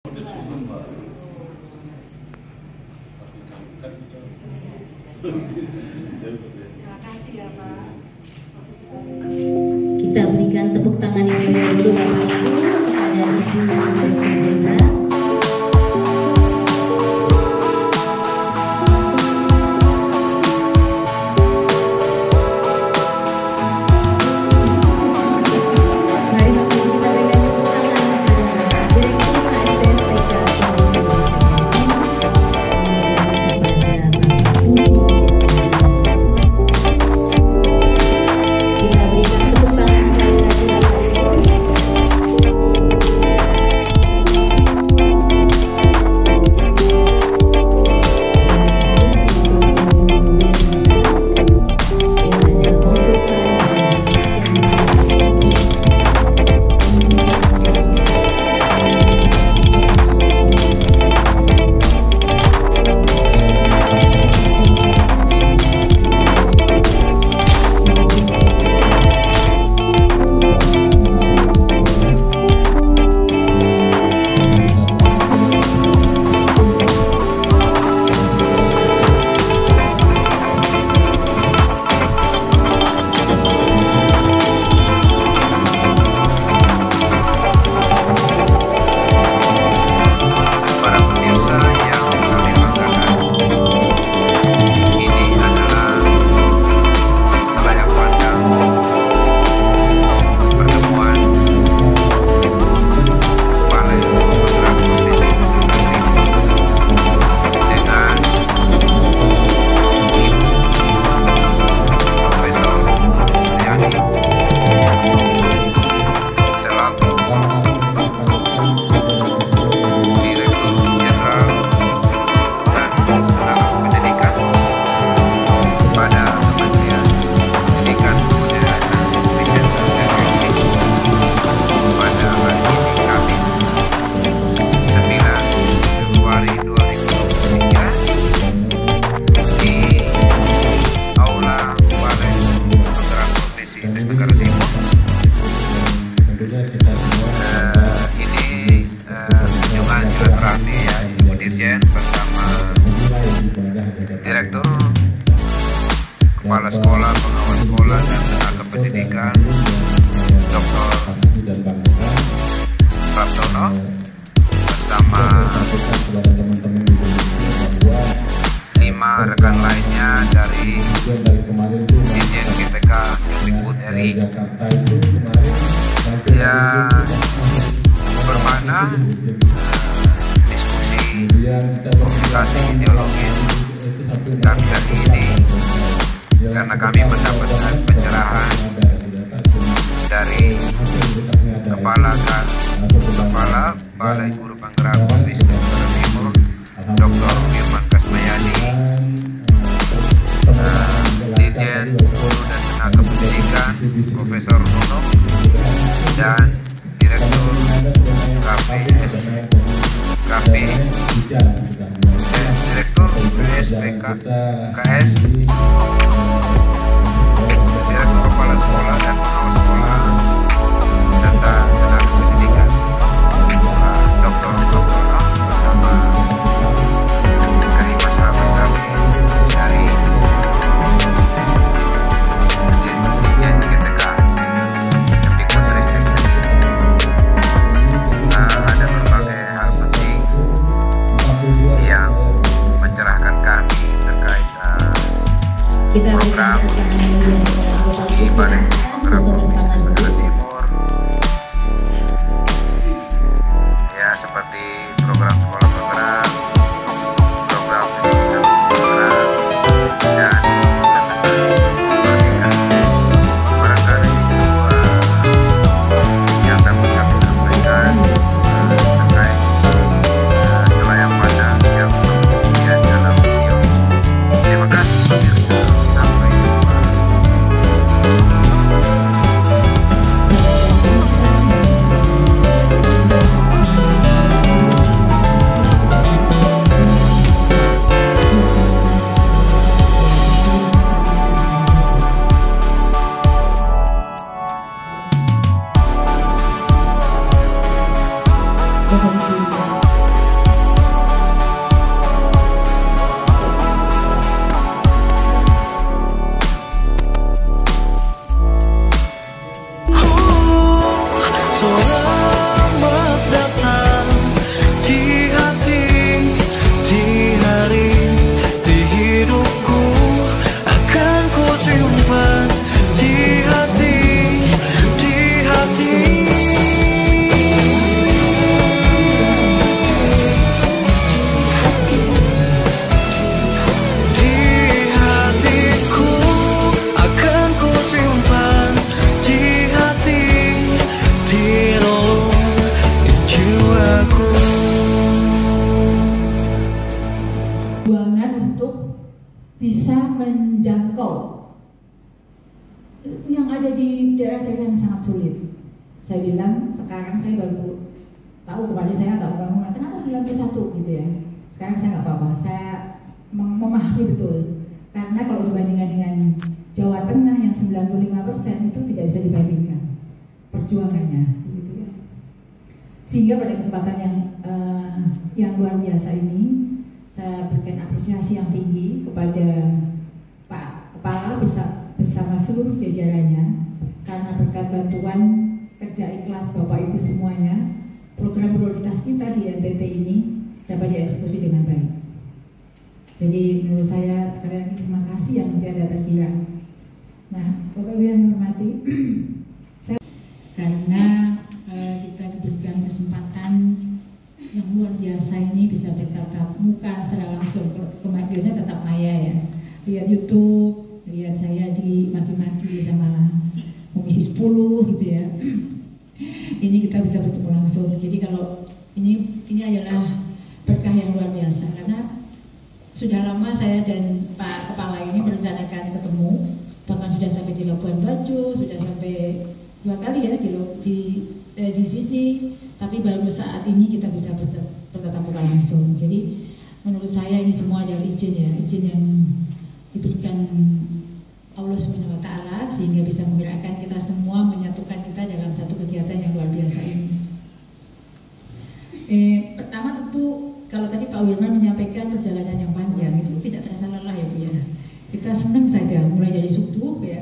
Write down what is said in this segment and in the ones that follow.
Terima kasih ya Pak. Kita berikan tepuk tangan yang meriah dulu Bapak Ibu kepada Ibu Direktur Jenderal. Direktur, Kepala Sekolah, Pengawas Sekolah, dan Tenaga Pendidikan, Dr. Praptono, bersama 5 rekan lainnya dari Dirjen GPK Kemdikbud RI yang bermakna diskusi komunikasi ideologis kami hari ini, karena kami mendapatkan pencerahan dari Kepala Balai Guru Penggerak Provinsi Jawa Timur, Dr. Firman Kasmayadi, Dirjen Guru dan Tenaga Pendidikan Profesor Nunuk, dan Direktur Direktur PSPK KS, Direktur Kepala Sekolah dan Pengawas Sekolah, dan Tenaga Pendidikan, Dr. Praptono, bersama kelima sahabat kami dari Dirjen GPK Kemdikbud Ristek. Ada berbagai hal penting yang mencerahkan kami terkait program di Balai Penggerak Provinsi Jawa Timur, ya, seperti program sekolah penggerak, program pendidikan penggerak, dan barangkali yang dapat kami sampaikan terkait selayak pada yang kemudian dalam video. Terima kasih. Sampai jumpa. bisa menjangkau yang ada di daerah-daerah yang sangat sulit. Saya bilang sekarang saya baru tahu, kemarin saya nggak ngomong kenapa 91 gitu ya. Sekarang saya nggak apa-apa, saya memahami betul. Karena kalau dibandingkan dengan Jawa Tengah yang 95% itu tidak bisa dibandingkan perjuangannya, gitu ya. Sehingga pada kesempatan yang luar biasa ini, saya berikan apresiasi yang tinggi kepada Pak Kepala bersama seluruh jajarannya, karena berkat bantuan kerja ikhlas Bapak Ibu semuanya, program prioritas kita di NTT ini dapat dieksekusi dengan baik. Jadi menurut saya sekali lagi terima kasih yang tiada terkira. Nah, Bapak Ibu yang saya hormati, karena kita diberikan kesempatan yang luar biasa ini bisa bertatap muka secara langsung. Biasanya tatap maya ya, lihat YouTube, lihat saya dimaki-maki sama Komisi 10 gitu ya. Ini kita bisa bertemu langsung. Jadi kalau ini adalah berkah yang luar biasa, karena sudah lama saya dan Pak Kepala ini merencanakan ketemu, bahkan sudah sampai di Labuan Bajo, sudah sampai 2 kali ya di sini, tapi baru saat ini kita bisa bertatap muka langsung. Jadi menurut saya ini semua adalah izin yang diberikan Allah SWT, sehingga bisa menggerakkan kita semua, menyatukan kita dalam satu kegiatan yang luar biasa ini. Pertama tentu kalau tadi Pak Wilman menyampaikan perjalanan yang panjang, itu tidak terasa lelah ya Bu ya. Kita senang saja mulai dari subuh ya,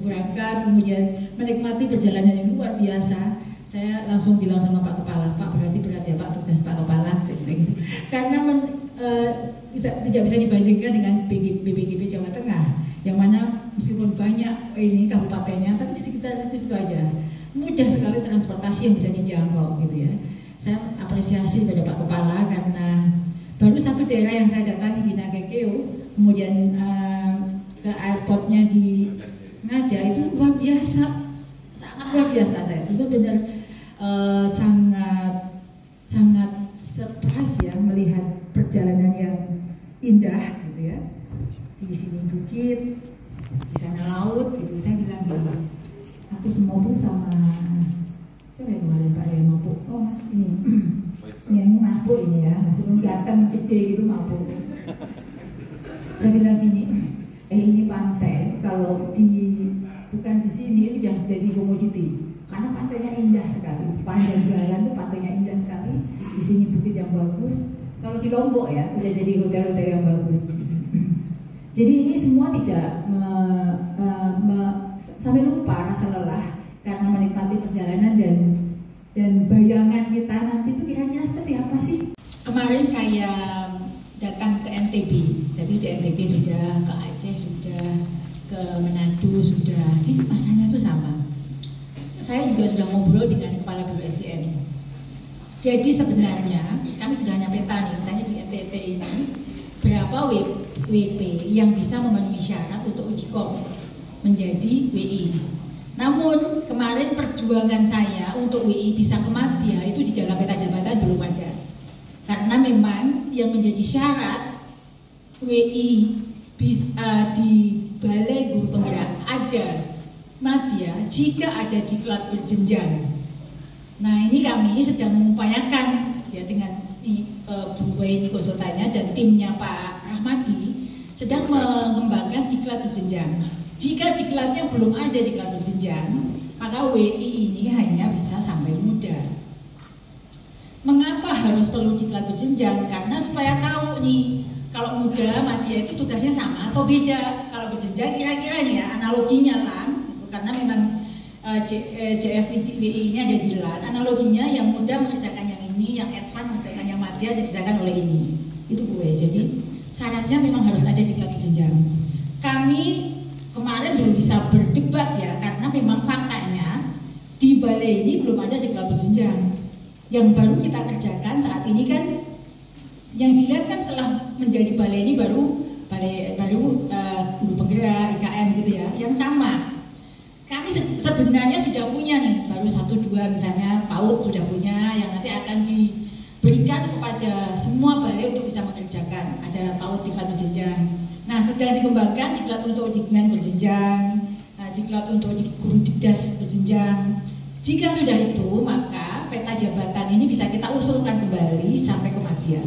berangkat, kemudian menikmati perjalanan yang luar biasa. Saya langsung bilang sama Pak Kepala, Pak berarti berat ya Pak tugas Pak Kepala, karena tidak bisa dibandingkan dengan BPKB Jawa Tengah, yang mana meskipun banyak ini kabupatennya, tapi di sekitar itu aja mudah sekali transportasi yang bisa dijangkau gitu ya. Saya apresiasi pada Pak Kepala karena baru satu daerah yang saya datangi di Nagakeo, kemudian ke airportnya di Ngada, itu luar biasa, sangat luar biasa. Saya itu benar sangat surprise ya melihat perjalanan yang indah gitu ya. Di sini bukit, di sana laut gitu. Saya bilang gitu, aku semoga sama siapa yang kemarin Pak yang mabuk? Oh Mas ini, ini mabuk ini ya, meskipun ganteng gede gitu mabuk. Saya bilang ini pantai kalau bukan di sini itu sudah jadi komoditi, karena pantainya indah sekali, sepanjang jalan itu pantainya indah sekali. Di sini bukit yang bagus. Kalau di Lombok ya udah jadi hotel-hotel yang bagus. Jadi ini semua tidak sampai lupa rasa lelah karena menikmati perjalanan dan bayangan kita nanti itu kiranya seperti apa sih. Kemarin saya datang ke NTB, jadi di NTB sudah, ke Aceh sudah, ke Manado sudah, jadi rasanya itu sama. Saya juga sudah ngobrol dengan Kepala Biro SDM. Jadi sebenarnya kami sudah hanya peta nih, misalnya di NTT ini berapa WP yang bisa memenuhi syarat untuk uji kom menjadi WI. Namun kemarin perjuangan saya untuk WI bisa ke Madya itu di dalam peta jabatan belum ada. Karena memang yang menjadi syarat WI di Balai Guru Penggerak ada Madya jika ada diklat berjenjang. Nah ini kami sedang mengupayakan ya dengan Bu Waini konsultannya dan timnya Pak Rahmadi sedang mengembangkan diklat berjenjang. Jika diklatnya belum ada diklat berjenjang, maka WI ini hanya bisa sampai muda. Mengapa harus perlu diklat berjenjang? Karena supaya tahu nih, kalau muda Madya itu tugasnya sama atau beda. Kalau berjenjang kira-kira nih ya analoginya lah, karena memang JFWI ini ada di LAN. Analoginya yang muda mengerjakan yang ini, yang advance mengerjakan yang Madya dikerjakan oleh ini. Itu gue. Jadi syaratnya memang harus ada diklat berjenjang. Kami kemarin belum bisa berdebat ya, karena memang faktanya di balai ini belum ada diklat berjenjang. Yang baru kita kerjakan saat ini kan, yang dilihat kan setelah menjadi balai ini baru guru penggerak, IKM gitu ya, yang sama. Kami sebenarnya sudah punya nih, baru 1-2 misalnya PAUD sudah punya, yang nanti akan diberikan kepada semua balai untuk bisa mengerjakan. Ada PAUD diklat berjenjang. Nah sedang dikembangkan diklat untuk dikmen berjenjang, diklat untuk guru dikdas berjenjang. Jika sudah itu, maka peta jabatan ini bisa kita usulkan kembali sampai kematian.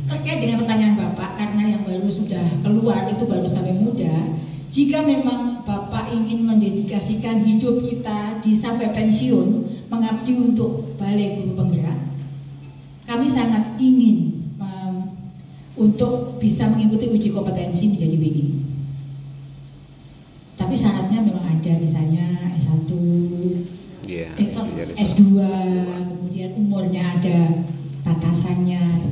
Terkait dengan pertanyaan Bapak, karena yang baru sudah keluar itu baru sampai muda, jika memang Bapak ingin mendedikasikan hidup kita di sampai pensiun, mengabdi untuk Balai Guru Penggerak, kami sangat ingin untuk bisa mengikuti uji kompetensi menjadi WI. Tapi syaratnya memang ada, misalnya S1, S2, kemudian umurnya ada batasannya.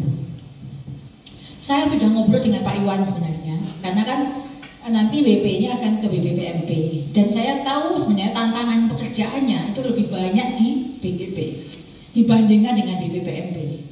Saya sudah ngobrol dengan Pak Iwan sebenarnya, karena kan nanti WP-nya akan ke BPPMP, dan saya tahu sebenarnya tantangan pekerjaannya itu lebih banyak di BPP dibandingkan dengan BPPMP.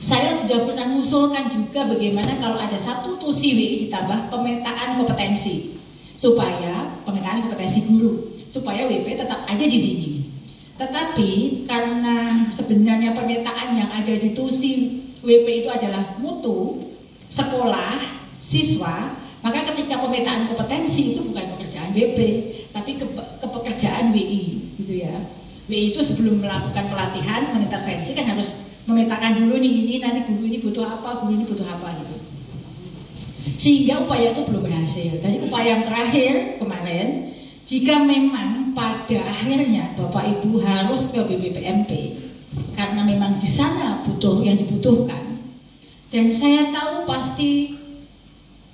Saya sudah pernah mengusulkan juga bagaimana kalau ada satu tusi WI ditambah pemetaan kompetensi, supaya pemetaan kompetensi guru, supaya WP tetap ada di sini. Tetapi karena sebenarnya pemetaan yang ada di tusi WP itu adalah mutu, sekolah, siswa, maka ketika pemetaan kompetensi itu bukan pekerjaan WP, tapi kepekerjaan WI, gitu ya. WI itu sebelum melakukan pelatihan, mengintervensi kan harus memetakan dulu nih, ini nanti guru ini butuh apa, guru ini butuh apa, gitu. Sehingga upaya itu belum berhasil. Dari upaya yang terakhir kemarin, jika memang pada akhirnya Bapak Ibu harus ke BPPMP, karena memang di sana butuh yang dibutuhkan, dan saya tahu pasti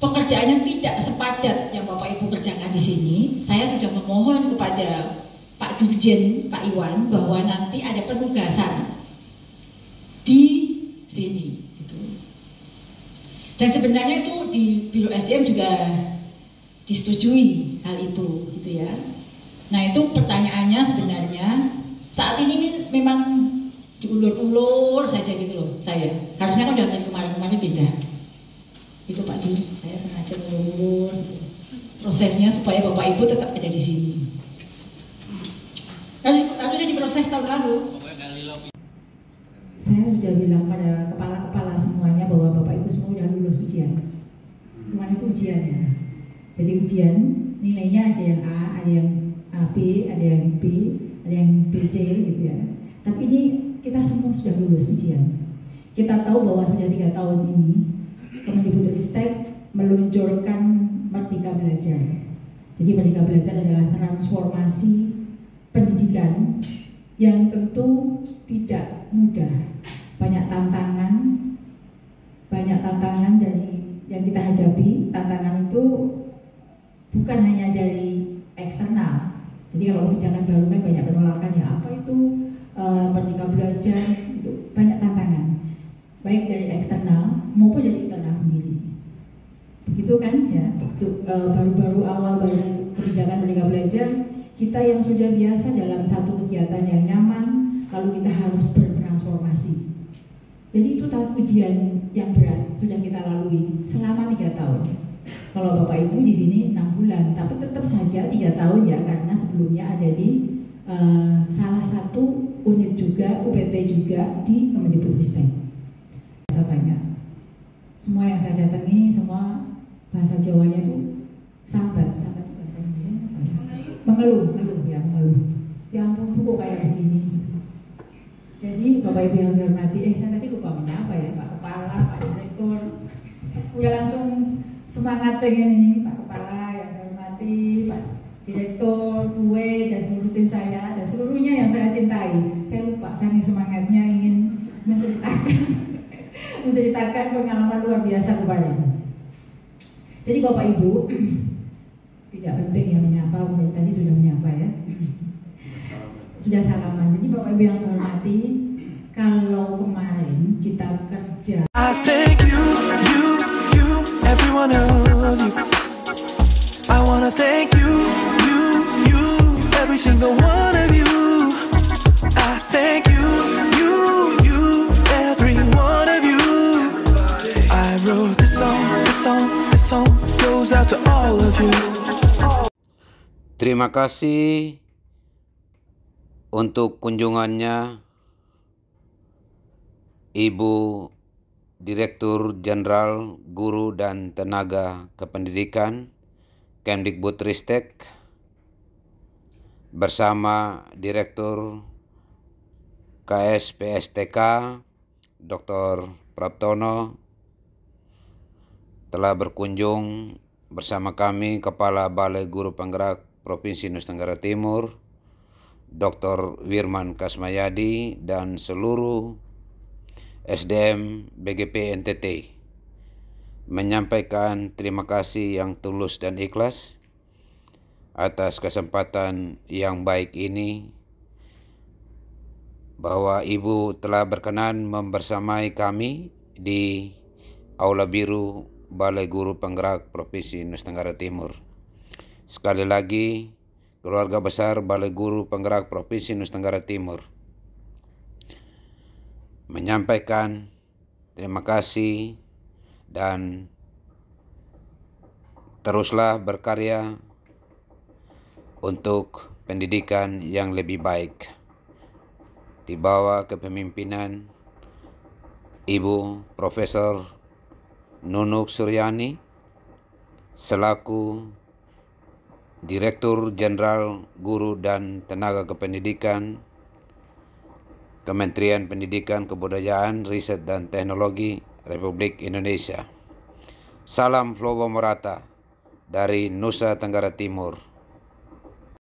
pekerjaannya tidak sepadat yang Bapak Ibu kerjakan di sini. Saya sudah memohon kepada Pak Dirjen, Pak Iwan, bahwa nanti ada penugasan di sini. Gitu. Dan sebenarnya itu di Biro SDM juga disetujui hal itu, gitu ya. Nah itu pertanyaannya sebenarnya saat ini memang diulur-ulur saja gitu loh saya. Harusnya kan udah dari kemarin-kemarin beda. Itu Pak Dir, saya sengaja ngulur prosesnya supaya Bapak Ibu tetap ada di sini. Harusnya diproses tahun lalu. Saya sudah bilang pada kepala-kepala semuanya bahwa Bapak Ibu semua sudah lulus ujian. Cuma itu ujiannya. Jadi ujian nilainya ada yang A, ada yang B, ada yang B, ada yang BC gitu ya. Tapi ini kita semua sudah lulus ujian. Kita tahu bahwa sudah 3 tahun ini Kemendikbudristek meluncurkan Merdeka Belajar. Jadi Merdeka Belajar adalah transformasi pendidikan yang tentu tidak mudah. Banyak tantangan dari yang kita hadapi. Tantangan itu bukan hanya dari eksternal. Jadi kalau kebijakan baru kan banyak penolakan, ya apa itu Merdeka Belajar, itu banyak tantangan, baik dari eksternal maupun dari internal sendiri. Begitu kan ya, baru-baru awal baru kebijakan Merdeka Belajar, kita yang sudah biasa dalam satu kegiatan yang nyaman, lalu kita harus bertransformasi. Jadi itu ujian yang berat sudah kita lalui selama 3 tahun. Kalau Bapak Ibu di sini 6 bulan, tapi tetap saja 3 tahun ya, karena sebelumnya ada di salah satu unit juga, UPT juga di Kemendikbudristek. Banyak. Semua yang saya datangi, semua bahasa Jawanya itu sambat bahasa Indonesia mengeluh. Ya ampun Bu, kok kayak begini. Jadi Bapak Ibu yang saya hormati, saya tadi lupa menyapa ya, Pak Kepala, Pak Direktur. Ya langsung semangat pengen ini, Pak Kepala yang saya hormati, Pak Direktur, gue dan seluruh tim saya dan seluruhnya yang saya cintai. Saya lupa, saking semangatnya ingin menceritakan pengalaman luar biasa kemarin. Jadi Bapak Ibu, tidak penting yang menyapa, tadi sudah menyapa ya, sudah salaman. Jadi Bapak Ibu yang saya hormati, kalau kemarin kita kerja, I thank you, every one of you. I wanna thank you, every single one of you. I thank you, every one of you. I wrote this song goes out to all of you. Terima kasih untuk kunjungannya Ibu Direktur Jenderal Guru dan Tenaga Kependidikan Kemdikbudristek bersama Direktur KSPSTK Dr. Praptono telah berkunjung bersama kami Kepala Balai Guru Penggerak Provinsi Nusa Tenggara Timur Dr. Wirman Kasmayadi dan seluruh SDM BGP NTT menyampaikan terima kasih yang tulus dan ikhlas atas kesempatan yang baik ini, bahwa Ibu telah berkenan membersamai kami di Aula Biru Balai Guru Penggerak Provinsi Nusa Tenggara Timur. Sekali lagi, keluarga besar Balai Guru Penggerak Provinsi Nusa Tenggara Timur menyampaikan terima kasih dan teruslah berkarya untuk pendidikan yang lebih baik di bawah kepemimpinan Ibu Profesor Nunuk Suryani selaku Direktur Jenderal Guru dan Tenaga Kependidikan Kementerian Pendidikan, Kebudayaan, Riset dan Teknologi Republik Indonesia. Salam Flobo Morata dari Nusa Tenggara Timur.